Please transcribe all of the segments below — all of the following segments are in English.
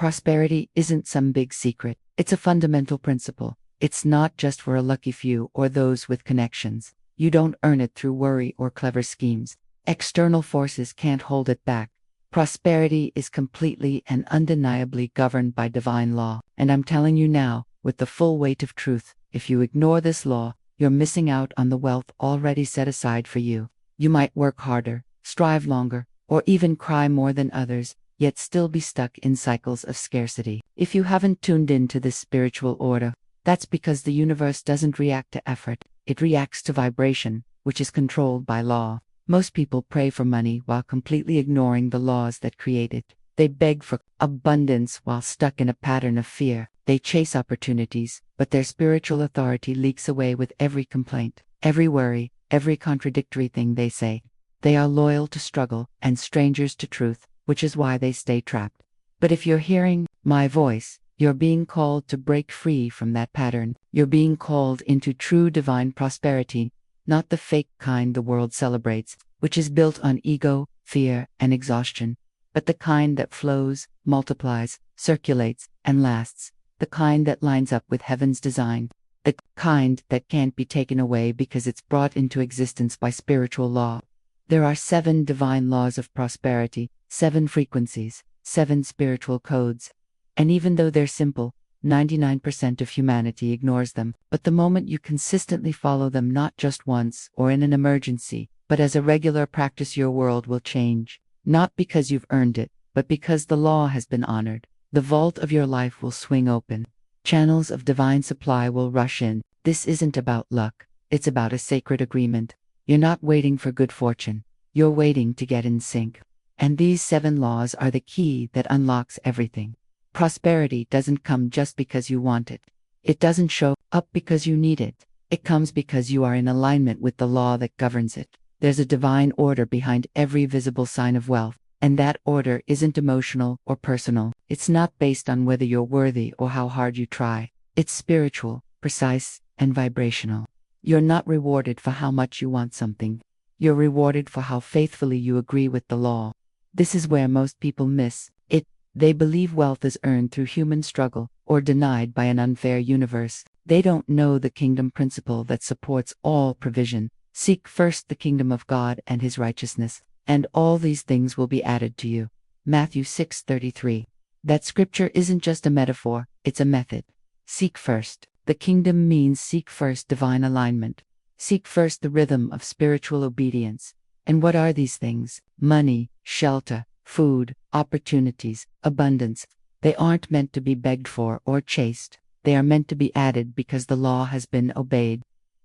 Prosperity isn't some big secret. It's a fundamental principle. It's not just for a lucky few or those with connections. You don't earn it through worry or clever schemes. External forces can't hold it back. Prosperity is completely and undeniably governed by divine law. And I'm telling you now, with the full weight of truth, if you ignore this law, you're missing out on the wealth already set aside for you. You might work harder, strive longer, or even cry more than others, yet still be stuck in cycles of scarcity. If you haven't tuned into this spiritual order, that's because the universe doesn't react to effort, it reacts to vibration, which is controlled by law. Most people pray for money while completely ignoring the laws that create it. They beg for abundance while stuck in a pattern of fear. They chase opportunities, but their spiritual authority leaks away with every complaint, every worry, every contradictory thing they say. They are loyal to struggle and strangers to truth, which is why they stay trapped. But if you're hearing my voice, you're being called to break free from that pattern. You're being called into true divine prosperity, not the fake kind the world celebrates, which is built on ego, fear, and exhaustion, but the kind that flows, multiplies, circulates, and lasts, the kind that lines up with heaven's design, the kind that can't be taken away because it's brought into existence by spiritual law. There are 7 divine laws of prosperity, 7 frequencies, 7 spiritual codes. And even though they're simple, 99% of humanity ignores them. But the moment you consistently follow them, not just once or in an emergency, but as a regular practice, your world will change. Not because you've earned it, but because the law has been honored. The vault of your life will swing open. Channels of divine supply will rush in. This isn't about luck. It's about a sacred agreement. You're not waiting for good fortune. You're waiting to get in sync. And these 7 laws are the key that unlocks everything. Prosperity doesn't come just because you want it. It doesn't show up because you need it. It comes because you are in alignment with the law that governs it. There's a divine order behind every visible sign of wealth, and that order isn't emotional or personal. It's not based on whether you're worthy or how hard you try. It's spiritual, precise, and vibrational. You're not rewarded for how much you want something. You're rewarded for how faithfully you agree with the law. This is where most people miss it. They believe wealth is earned through human struggle or denied by an unfair universe. They don't know the kingdom principle that supports all provision. Seek first the kingdom of God and his righteousness, and all these things will be added to you. Matthew 6:33. That scripture isn't just a metaphor, it's a method. Seek first. The kingdom means seek first divine alignment. Seek first the rhythm of spiritual obedience. And what are these things? Money, shelter, food, opportunities, abundance. They aren't meant to be begged for or chased. They are meant to be added because the law has been obeyed.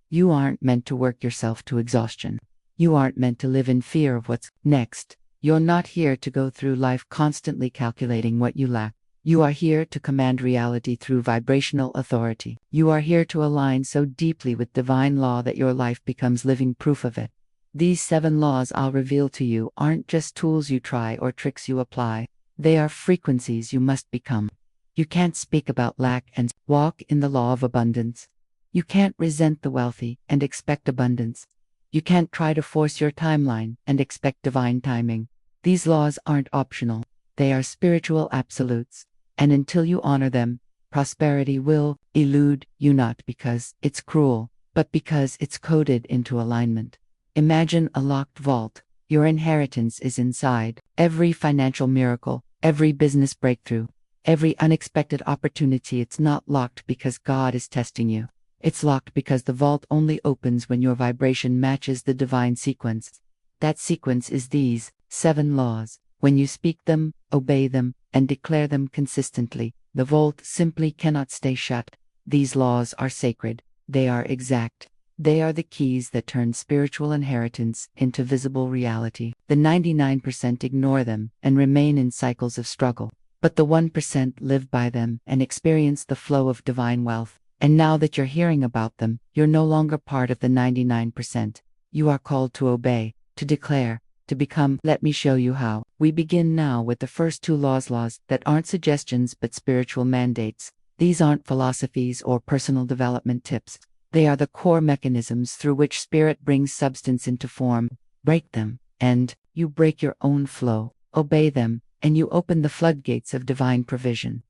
You aren't meant to work yourself to exhaustion. You aren't meant to live in fear of what's next. You're not here to go through life constantly calculating what you lack. You are here to command reality through vibrational authority. You are here to align so deeply with divine law that your life becomes living proof of it. These 7 laws I'll reveal to you aren't just tools you try or tricks you apply. They are frequencies you must become. You can't speak about lack and walk in the law of abundance. You can't resent the wealthy and expect abundance. You can't try to force your timeline and expect divine timing. These laws aren't optional. They are spiritual absolutes. And until you honor them, prosperity will elude you, not because it's cruel, but because it's coded into alignment. Imagine a locked vault. Your inheritance is inside. Every financial miracle, every business breakthrough, every unexpected opportunity. It's not locked because God is testing you. It's locked because the vault only opens when your vibration matches the divine sequence. That sequence is these 7 laws. When you speak them, obey them, and declare them consistently, the vault simply cannot stay shut. These laws are sacred. They are exact. They are the keys that turn spiritual inheritance into visible reality. The 99% ignore them and remain in cycles of struggle. But the 1% live by them and experience the flow of divine wealth. And now that you're hearing about them, you're no longer part of the 99%. You are called to obey, to declare, to become. Let me show you how. We begin now with the first 2 laws that aren't suggestions but spiritual mandates. These aren't philosophies or personal development tips. They are the core mechanisms through which spirit brings substance into form. Break them, and you break your own flow. Obey them, and you open the floodgates of divine provision.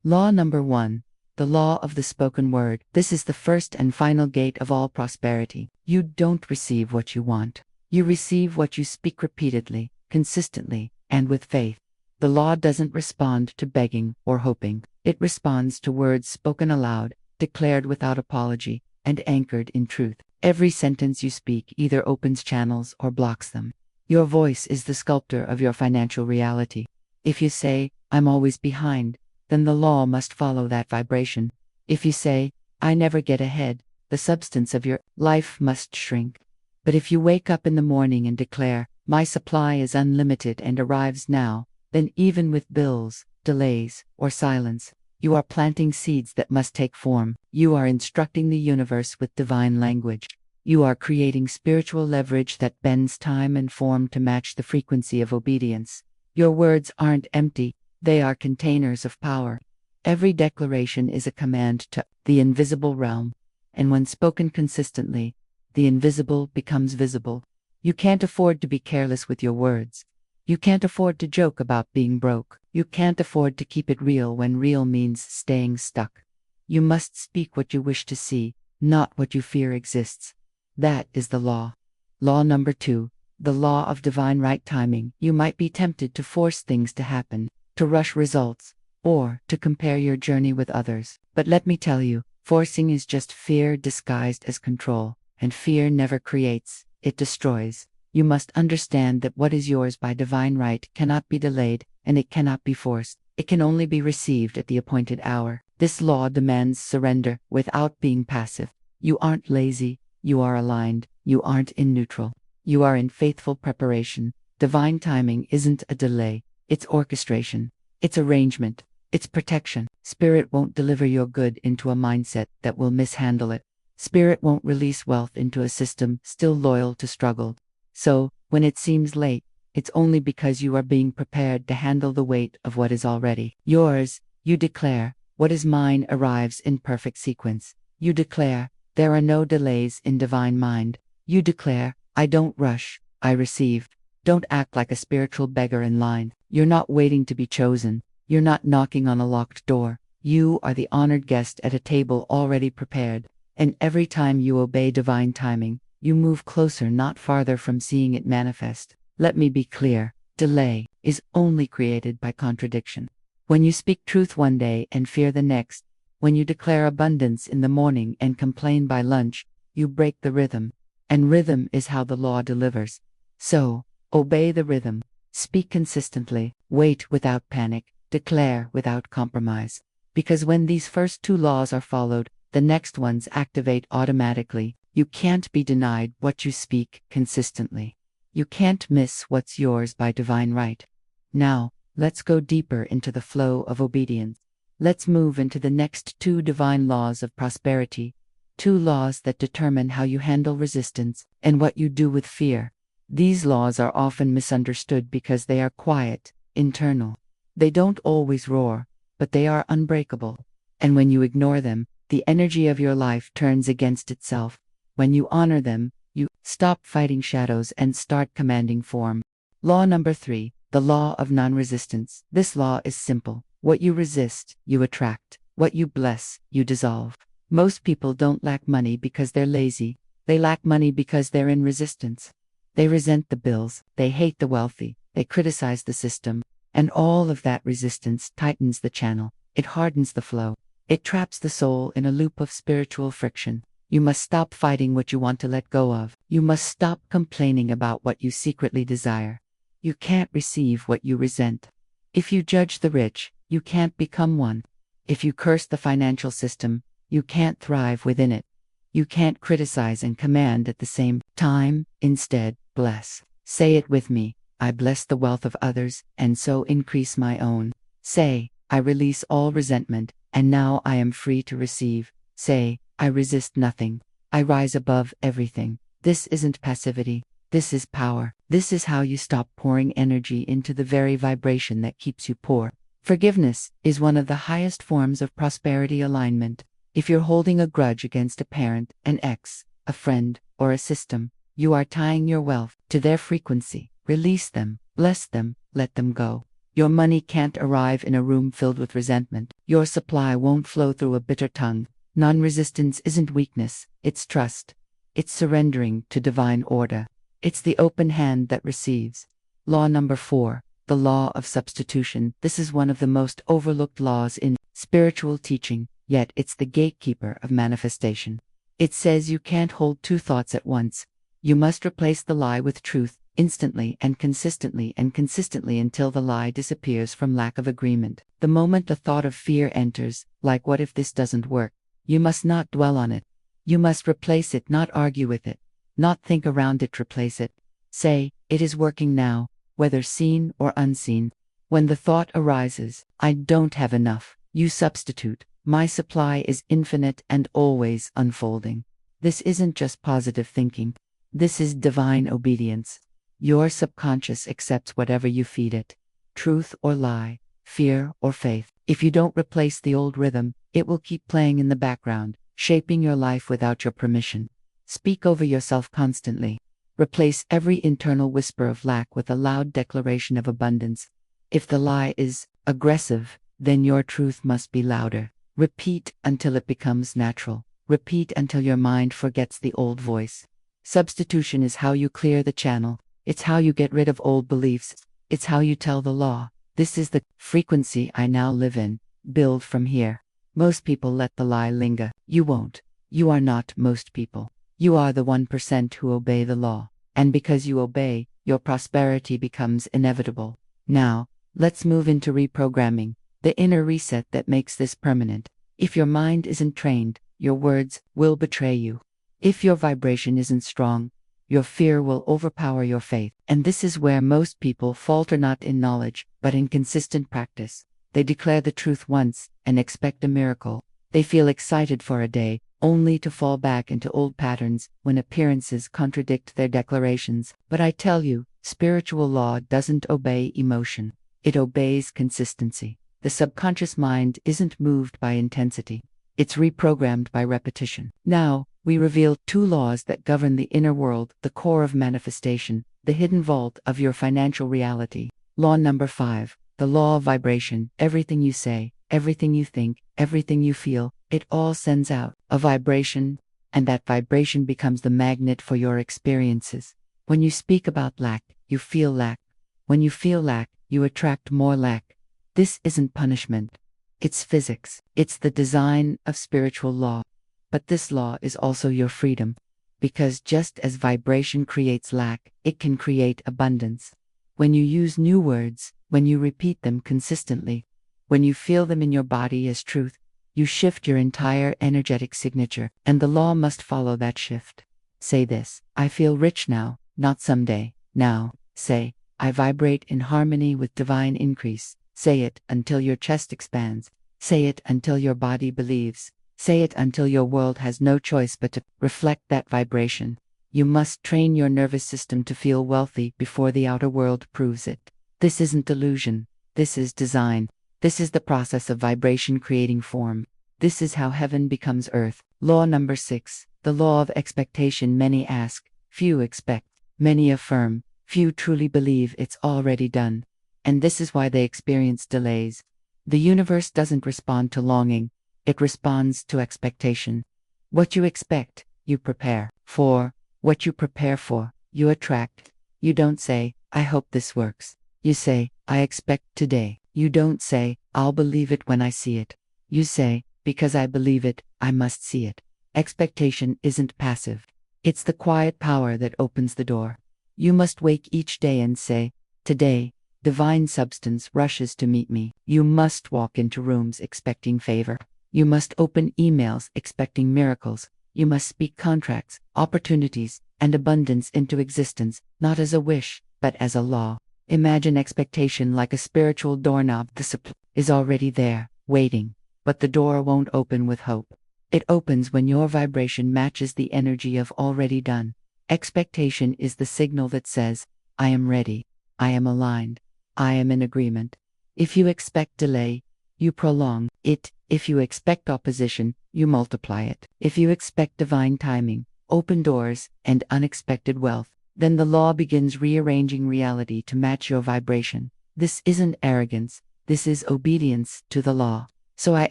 Law number 1. The law of the spoken word. This is the first and final gate of all prosperity. You don't receive what you want. You receive what you speak repeatedly, consistently, and with faith. The law doesn't respond to begging or hoping. It responds to words spoken aloud, declared without apology, and anchored in truth. Every sentence you speak either opens channels or blocks them. Your voice is the sculptor of your financial reality. If you say, "I'm always behind," then the law must follow that vibration. If you say, "I never get ahead," the substance of your life must shrink. But if you wake up in the morning and declare, "My supply is unlimited and arrives now," then even with bills, delays, or silence, you are planting seeds that must take form. You are instructing the universe with divine language. You are creating spiritual leverage that bends time and form to match the frequency of obedience. Your words aren't empty, they are containers of power. Every declaration is a command to the invisible realm, and when spoken consistently, the invisible becomes visible. You can't afford to be careless with your words. You can't afford to joke about being broke. You can't afford to keep it real when real means staying stuck. You must speak what you wish to see, not what you fear exists. That is the law. Law number 2. The law of divine right timing. You might be tempted to force things to happen, to rush results, or to compare your journey with others. But let me tell you, forcing is just fear disguised as control, and fear never creates, it destroys. You must understand that what is yours by divine right cannot be delayed, and it cannot be forced. It can only be received at the appointed hour. This law demands surrender without being passive. You aren't lazy, you are aligned. You aren't in neutral. You are in faithful preparation. Divine timing isn't a delay, it's orchestration. It's arrangement. It's protection. Spirit won't deliver your good into a mindset that will mishandle it. Spirit won't release wealth into a system still loyal to struggle. So, when it seems late, it's only because you are being prepared to handle the weight of what is already yours. You declare, "What is mine arrives in perfect sequence." You declare, "There are no delays in divine mind." You declare, "I don't rush, I receive." Don't act like a spiritual beggar in line. You're not waiting to be chosen. You're not knocking on a locked door. You are the honored guest at a table already prepared. And every time you obey divine timing, you move closer, not farther, from seeing it manifest. Let me be clear, delay is only created by contradiction. When you speak truth one day and fear the next, when you declare abundance in the morning and complain by lunch, you break the rhythm. And rhythm is how the law delivers. So, obey the rhythm. Speak consistently. Wait without panic. Declare without compromise. Because when these first 2 laws are followed, the next ones activate automatically. You can't be denied what you speak consistently. You can't miss what's yours by divine right. Now, let's go deeper into the flow of obedience. Let's move into the next 2 divine laws of prosperity. 2 laws that determine how you handle resistance and what you do with fear. These laws are often misunderstood because they are quiet, internal. They don't always roar, but they are unbreakable. And when you ignore them, the energy of your life turns against itself. When you honor them, you stop fighting shadows and start commanding form. Law number 3, the law of non-resistance. This law is simple. What you resist, you attract. What you bless, you dissolve. Most people don't lack money because they're lazy. They lack money because they're in resistance. They resent the bills, they hate the wealthy, they criticize the system, and all of that resistance tightens the channel. It hardens the flow. It traps the soul in a loop of spiritual friction. You must stop fighting what you want to let go of. You must stop complaining about what you secretly desire. You can't receive what you resent. If you judge the rich, you can't become one. If you curse the financial system, you can't thrive within it. You can't criticize and command at the same time. Instead, bless. Say it with me. I bless the wealth of others, and so increase my own. Say, I release all resentment, and now I am free to receive. Say, I resist nothing. I rise above everything. This isn't passivity. This is power. This is how you stop pouring energy into the very vibration that keeps you poor. Forgiveness is one of the highest forms of prosperity alignment. If you're holding a grudge against a parent, an ex, a friend, or a system, you are tying your wealth to their frequency. Release them, bless them, let them go. Your money can't arrive in a room filled with resentment. Your supply won't flow through a bitter tongue. Non-resistance isn't weakness, it's trust. It's surrendering to divine order. It's the open hand that receives. Law number 4, the law of substitution. This is one of the most overlooked laws in spiritual teaching, yet it's the gatekeeper of manifestation. It says you can't hold two thoughts at once. You must replace the lie with truth, instantly and consistently until the lie disappears from lack of agreement. The moment the thought of fear enters, like what if this doesn't work, you must not dwell on it. You must replace it, not argue with it, not think around it, replace it. Say, it is working now, whether seen or unseen. When the thought arises, I don't have enough, you substitute, my supply is infinite and always unfolding. This isn't just positive thinking. This is divine obedience. Your subconscious accepts whatever you feed it, truth or lie, fear or faith. If you don't replace the old rhythm, it will keep playing in the background, shaping your life without your permission. Speak over yourself constantly. Replace every internal whisper of lack with a loud declaration of abundance. If the lie is aggressive, then your truth must be louder. Repeat until it becomes natural. Repeat until your mind forgets the old voice. Substitution is how you clear the channel. It's how you get rid of old beliefs. It's how you tell the law, this is the frequency I now live in. Build from here. Most people let the lie linger. You won't. You are not most people. You are the 1% who obey the law. And because you obey, your prosperity becomes inevitable. Now, let's move into reprogramming, the inner reset that makes this permanent. If your mind isn't trained, your words will betray you. If your vibration isn't strong, your fear will overpower your faith. And this is where most people falter, not in knowledge, but in consistent practice. They declare the truth once and expect a miracle. They feel excited for a day, only to fall back into old patterns when appearances contradict their declarations. But I tell you, spiritual law doesn't obey emotion. It obeys consistency. The subconscious mind isn't moved by intensity. It's reprogrammed by repetition. Now, we reveal 2 laws that govern the inner world, the core of manifestation, the hidden vault of your financial reality. Law number 5, the law of vibration. Everything you say, everything you think, everything you feel, it all sends out a vibration, and that vibration becomes the magnet for your experiences. When you speak about lack, you feel lack. When you feel lack, you attract more lack. This isn't punishment. It's physics. It's the design of spiritual law. But this law is also your freedom. Because just as vibration creates lack, it can create abundance. When you use new words, when you repeat them consistently, when you feel them in your body as truth, you shift your entire energetic signature, and the law must follow that shift. Say this, I feel rich now, not someday, now. Say, I vibrate in harmony with divine increase. Say it until your chest expands. Say it until your body believes. Say it until your world has no choice but to reflect that vibration. You must train your nervous system to feel wealthy before the outer world proves it. This isn't delusion. This is design. This is the process of vibration creating form. This is how heaven becomes earth. Law number 6, the law of expectation. Many ask, few expect. Many affirm, few truly believe it's already done. And this is why they experience delays. The universe doesn't respond to longing. It responds to expectation. What you expect, you prepare for. What you prepare for, you attract. You don't say, I hope this works. You say, I expect today. You don't say, I'll believe it when I see it. You say, because I believe it, I must see it. Expectation isn't passive. It's the quiet power that opens the door. You must wake each day and say, today, divine substance rushes to meet me. You must walk into rooms expecting favor. You must open emails expecting miracles. You must speak contracts, opportunities, and abundance into existence, not as a wish, but as a law. Imagine expectation like a spiritual doorknob. The supply is already there, waiting, but the door won't open with hope. It opens when your vibration matches the energy of already done. Expectation is the signal that says, I am ready, I am aligned, I am in agreement. If you expect delay, you prolong it. If you expect opposition, you multiply it. If you expect divine timing, open doors, and unexpected wealth, then the law begins rearranging reality to match your vibration. This isn't arrogance, this is obedience to the law. So I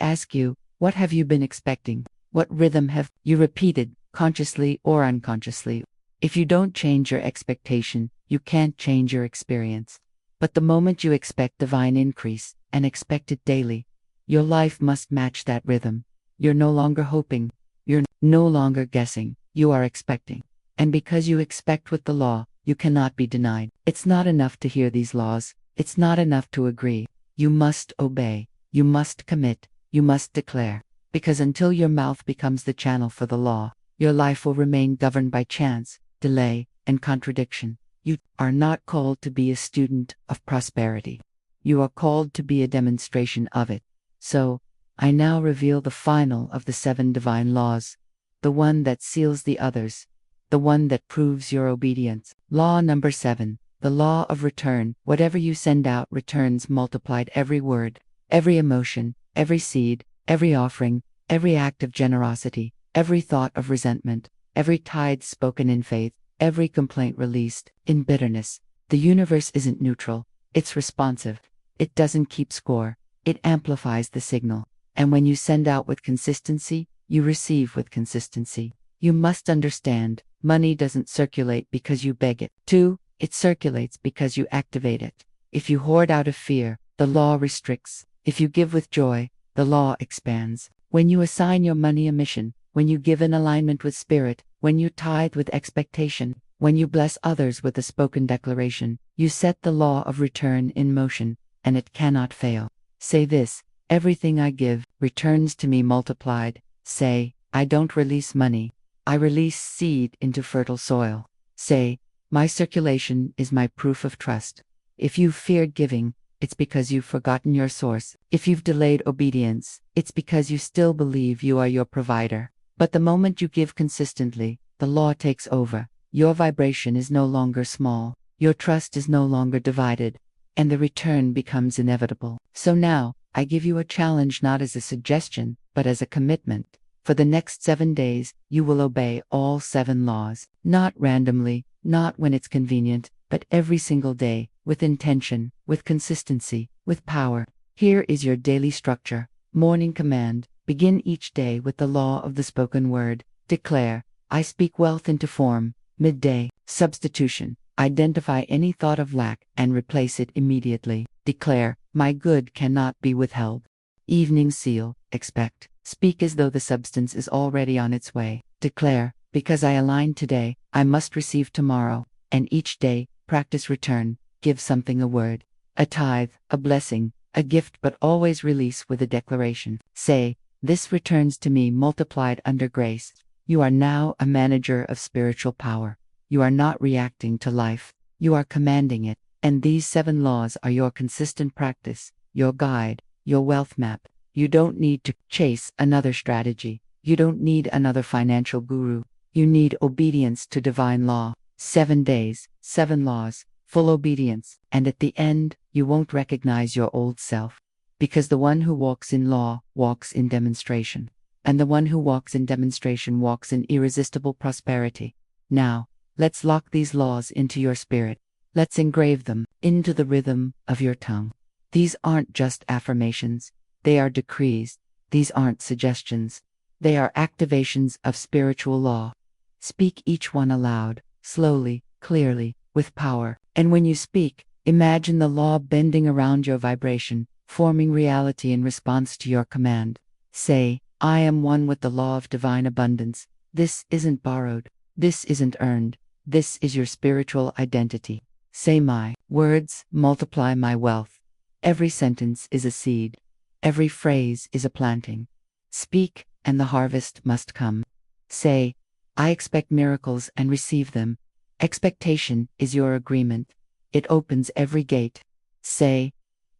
ask you, what have you been expecting? What rhythm have you repeated, consciously or unconsciously? If you don't change your expectation, you can't change your experience. But the moment you expect divine increase, and expect it daily, your life must match that rhythm. You're no longer hoping, you're no longer guessing, you are expecting. And because you expect with the law, you cannot be denied. It's not enough to hear these laws, it's not enough to agree. You must obey, you must commit, you must declare. Because until your mouth becomes the channel for the law, your life will remain governed by chance, delay, and contradiction. You are not called to be a student of prosperity. You are called to be a demonstration of it. So, I now reveal the final of the 7 divine laws, the one that seals the others, the one that proves your obedience. Law number 7, the law of return. Whatever you send out returns multiplied. Every word, every emotion, every seed, every offering, every act of generosity, every thought of resentment, every tithe spoken in faith, every complaint released in bitterness. The universe isn't neutral, it's responsive. It doesn't keep score, it amplifies the signal. And when you send out with consistency, you receive with consistency. You must understand, money doesn't circulate because you beg it. 2, it circulates because you activate it. If you hoard out of fear, the law restricts. If you give with joy, the law expands. When you assign your money a mission, when you give in alignment with spirit, when you tithe with expectation, when you bless others with a spoken declaration, you set the law of return in motion, and it cannot fail. Say this: everything I give returns to me multiplied. Say, I don't release money, I release seed into fertile soil. Say, my circulation is my proof of trust. If you've feared giving, it's because you've forgotten your source. If you've delayed obedience, it's because you still believe you are your provider. But the moment you give consistently, the law takes over. Your vibration is no longer small, your trust is no longer divided, and the return becomes inevitable. So now, I give you a challenge not as a suggestion, but as a commitment. For the next 7 days, you will obey all 7 laws, not randomly, not when it's convenient, but every single day, with intention, with consistency, with power. Here is your daily structure. Morning command: begin each day with the law of the spoken word. Declare, I speak wealth into form. Midday, substitution: identify any thought of lack and replace it immediately. Declare, my good cannot be withheld. Evening seal: expect. Speak as though the substance is already on its way. Declare, because I align today, I must receive tomorrow. And each day, practice return. Give something a word, a tithe, a blessing, a gift, but always release with a declaration. Say, this returns to me multiplied under grace. You are now a manager of spiritual power. You are not reacting to life, you are commanding it. And these 7 laws are your consistent practice, your guide, your wealth map. You don't need to chase another strategy. You don't need another financial guru. You need obedience to divine law. 7 days, 7 laws, full obedience. And at the end, you won't recognize your old self. Because the one who walks in law walks in demonstration. And the one who walks in demonstration walks in irresistible prosperity. Now, let's lock these laws into your spirit. Let's engrave them into the rhythm of your tongue. These aren't just affirmations. They are decrees. These aren't suggestions. They are activations of spiritual law. Speak each one aloud, slowly, clearly, with power. And when you speak, imagine the law bending around your vibration, forming reality in response to your command. Say, I am one with the law of divine abundance. This isn't borrowed. This isn't earned. This is your spiritual identity. Say, my words multiply my wealth. Every sentence is a seed. Every phrase is a planting. Speak, and the harvest must come. Say, I expect miracles and receive them. Expectation is your agreement. It opens every gate. Say,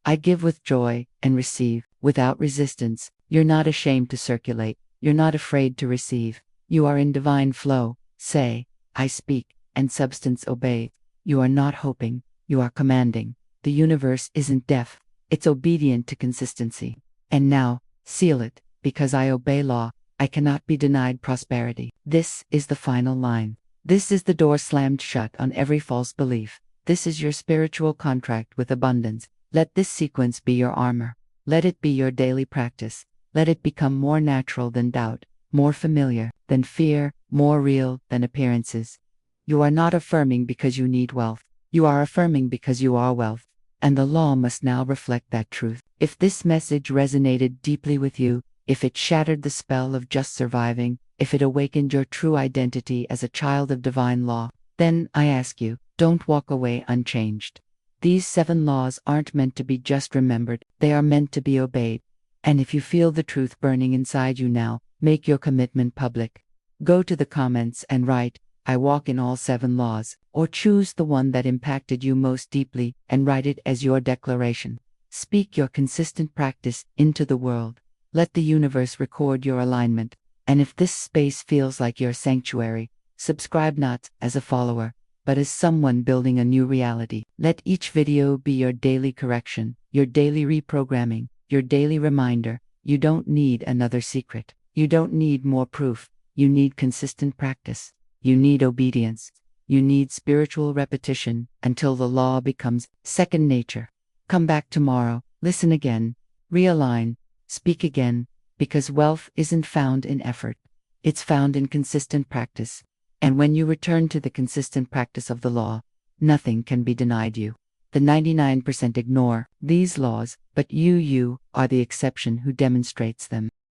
I give with joy and receive without resistance. You're not ashamed to circulate. You're not afraid to receive. You are in divine flow. Say, I speak, and substance obey. You are not hoping. You are commanding. The universe isn't deaf. It's obedient to consistency. And now, seal it, because I obey law, I cannot be denied prosperity. This is the final line. This is the door slammed shut on every false belief. This is your spiritual contract with abundance. Let this sequence be your armor. Let it be your daily practice. Let it become more natural than doubt, more familiar than fear, more real than appearances. You are not affirming because you need wealth. You are affirming because you are wealth. And the law must now reflect that truth. If this message resonated deeply with you, if it shattered the spell of just surviving, if it awakened your true identity as a child of divine law, then I ask you, don't walk away unchanged. These 7 laws aren't meant to be just remembered, they are meant to be obeyed. And if you feel the truth burning inside you now, make your commitment public. Go to the comments and write, I walk in all 7 laws, or choose the one that impacted you most deeply and write it as your declaration. Speak your consistent practice into the world. Let the universe record your alignment. And if this space feels like your sanctuary, subscribe not as a follower, but as someone building a new reality. Let each video be your daily correction, your daily reprogramming, your daily reminder. You don't need another secret. You don't need more proof. You need consistent practice. You need obedience. You need spiritual repetition until the law becomes second nature. Come back tomorrow, listen again, realign, speak again, because wealth isn't found in effort. It's found in consistent practice. And when you return to the consistent practice of the law, nothing can be denied you. The 99% ignore these laws, but you are the exception who demonstrates them.